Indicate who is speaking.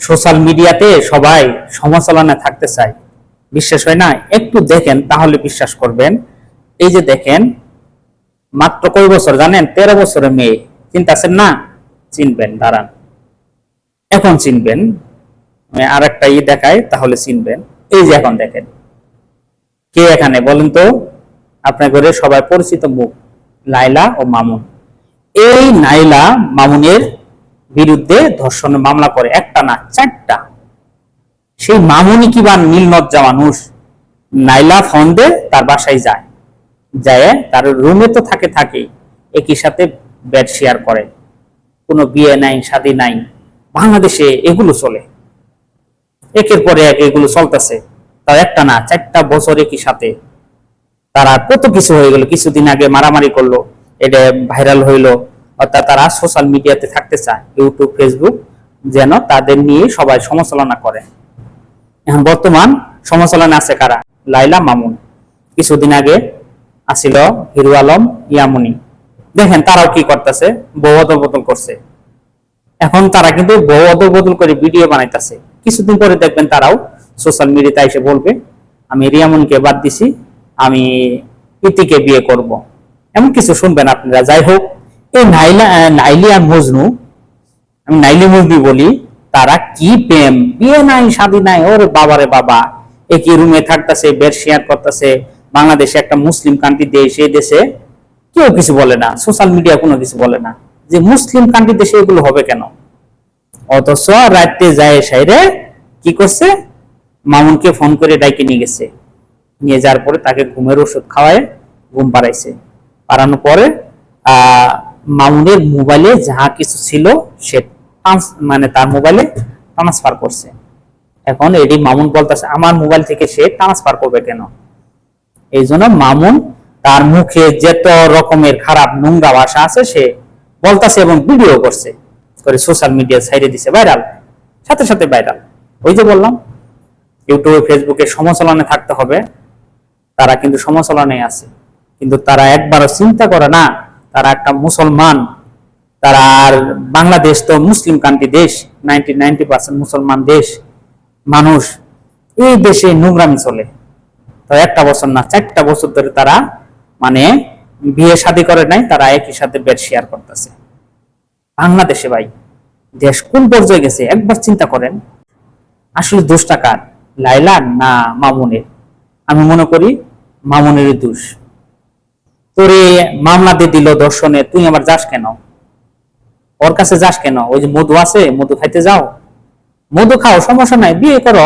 Speaker 1: Social মিডিয়াতে সবাই সমালোচনায় থাকতে চায়, বিশ্বাস হয় না? একটু দেখেন তাহলে বিশ্বাস করবেন। এই যে দেখেন, মাত্র কয় বছর জানেন? 13 বছরের মেয়ে। চিন্তাছেন না? চিনবেন, দাঁড়ান, এখন চিনবেন। আর একটা দেখায়, তাহলে চিনবেন। এই যে এখন দেখেন, কে এখানে বলেন তো? আপনার ঘরে সবাই পরিচিত মুখ, লাইলা ও মামুন। এই নাইলা মামুনের বিরুদ্ধে ধর্ষণের মামলা করে, একটা না 4টা। সেই মামুনি কিবা নীলনজ্জা মানুষ। নাইলা ফোন দে, তার বাসায় যায়, যায় তার রুমে তো থাকে একই সাথে বেড শেয়ার করে। কোনো বিয়ে নাই, শাদী নাই। বাংলাদেশে এগুলো চলে, একের পরে এক এগুলো চলতেছে। তাও একটা না 4টা বছর একই সাথে। তারা কত কিছু হয়ে গেল, কিছুদিন আগে মারামারি করলো, এটা ভাইরাল হইলো। অর্থাৎ তারা সোশ্যাল মিডিয়াতে থাকতে চায়, ইউটিউব, ফেসবুক, যেন তাদের নিয়ে সবাই সমালোচনা করে। এখন বর্তমান সমালোচনা আছে কারা? লাইলা, মামুন। কিছুদিন আগে আসিল হিরো আলম, ইয়ামুনি। দেখেন তারাও কি করতেছে, বউ অদল করছে। এখন তারা কিন্তু বউ অদল করে ভিডিও বানাইতেছে। কিছুদিন পরে দেখবেন তারাও সোশ্যাল মিডিয়াতে এসে বলবে, আমি রিয়ামুনকে বাদ দিছি, আমি ইতিকে বিয়ে করব। এমন কিছু শুনবেন আপনারা। যাই হোক, এই নাইলি আর মজনু, আমি নাইলি মজনু বলি, তারা কি প্রেম! বিয়ে নাই, শাদী নাই, ওরে বাবারে বাবা। একই রুমে থাকতেছে, বেড শেয়ার করতেছে। বাংলাদেশে একটা মুসলিম কান্ট্রি দেশ, এই দেশে কেউ কিছু বলে না, সোশ্যাল মিডিয়া কোনো কিছু বলে না যে মুসলিম কান্ট্রি দেশে এগুলো হবে কেন। অথচ রাতে যায় সাইরে কি করছে, মামুনকে ফোন করে ডাইকে নিয়ে গেছে। নিয়ে যাওয়ার পরে তাকে ঘুমের ওষুধ খাওয়ায় ঘুম পাড়াইছে। পাড়ানোর পরে মামুনের মোবাইলে যাহা কিছু ছিল সে মানে তার মোবাইলে ট্রান্সফার করছে। এখন এটি মামুন বলতেছে, আমার মোবাইল থেকে সে ট্রান্সফার করবে কেন? এই জন্য মামুন তার মুখে যত রকমের খারাপ নোংরা ভাষা আছে সে বলতেছে এবং ভিডিও করছে, করে সোশ্যাল মিডিয়া সাইডে দিছে, ভাইরাল, সাথে সাথে ভাইরাল। ওই যে বললাম, ইউটিউবে, ফেসবুকে সমালোচনায় থাকতে হবে। তারা কিন্তু সমালোচনায় আছে, কিন্তু তারা একবারও চিন্তা করে না তারা একটা মুসলমান। তারা আর বাংলাদেশ তো মুসলিম কান্ট্রি দেশ, 90% মুসলমান দেশ, মানুষ। এই দেশে নোংরামি চলে। তো 1টা বছর না 4টা বছর ধরে তারা মানে বিয়ে শাদী করে নাই, তারা একই সাথে বেড শেয়ার করতেছে। বাংলাদেশে ভাই, দেশ কোন পর্যায়ে গেছে একবার চিন্তা করেন। আসলে দোষটা কার, লাইলা না মামুনের? আমি মনে করি মামুনের দোষ। তোরে মামলা দিয়ে দিল ধর্ষণে, তুই আবার যাস কেন? ওর কাছে যাস কেন? ওই যে মধু আছে, মধু খাইতে যাও, মধু খাও, সমস্যা নাই, বিয়ে করো।